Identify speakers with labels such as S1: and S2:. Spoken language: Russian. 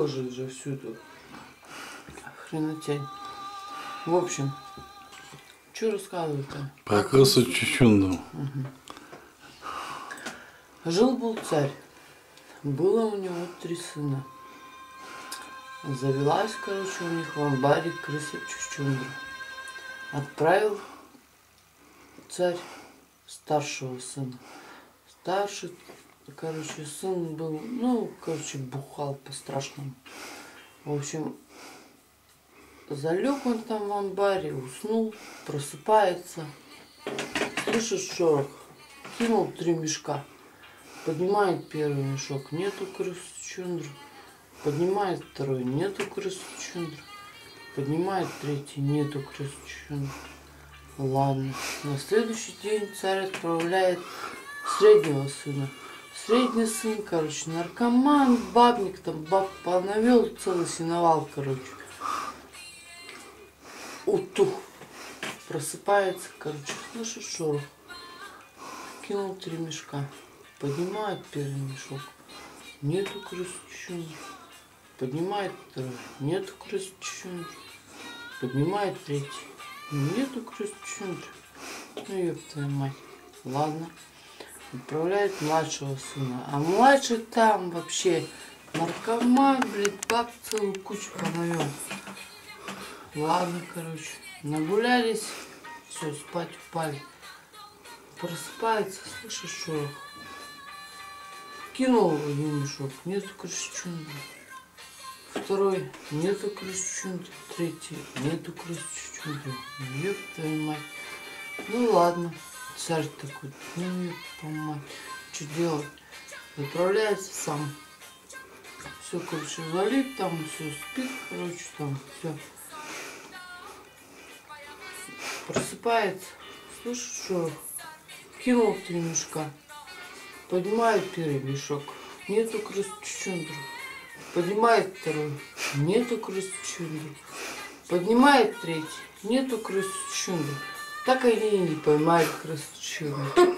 S1: выложить же всю эту хренотень. В общем, что рассказывать-то?
S2: Про крысу Чучунду.
S1: Жил-был царь. Было у него 3 сына. Завелась, короче, у них в амбаре крыса Чучундра. Отправил царь старшего сына. Старший, короче, сын был, ну, короче, бухал по-страшному. В общем, залег он там в амбаре, уснул, просыпается, слышит шорох, кинул 3 мешка. Поднимает первый мешок, нету крысы Чучундры. Поднимает второй, нету крысы Чучундры. Поднимает третий, нету крысы Чучундры. Ладно. На следующий день царь отправляет среднего сына. Средний сын, короче, наркоман, бабник, там баб понавел, целый сеновал, короче. Утух. Просыпается, короче, слышит шорох. Кинул 3 мешка. Поднимает первый мешок. Нету крысы Чучундры. Поднимает второй. Нету крысы Чучундры. Поднимает третий. Нету крысы Чучундры. Ну ёб твою мать. Ладно. Отправляет младшего сына. А младший там вообще наркоман, блядь, баб целую кучу понавел. Ладно, короче. Нагулялись. Все, спать упали. Просыпается, слышит шорох. Кинул один мешок. Нету крысы Чучундры. Второй. Нету крысы Чучундры. Третий. Нету крысы Чучундры. Ёб твою мать. Ну ладно. Царь такой, ну ёб твою мать. Что делать? Отправляется сам. Все, короче, залит там, все спит, короче, там, все. Просыпается. Слышит шорох. Кинул 3 мешка. Поднимает первый мешок. Нету крысы Чучундры. Поднимает второй. Нету крысы Чучундры. Поднимает третий. Нету крысы Чучундры. Так они и не поймали крысу Чучундру.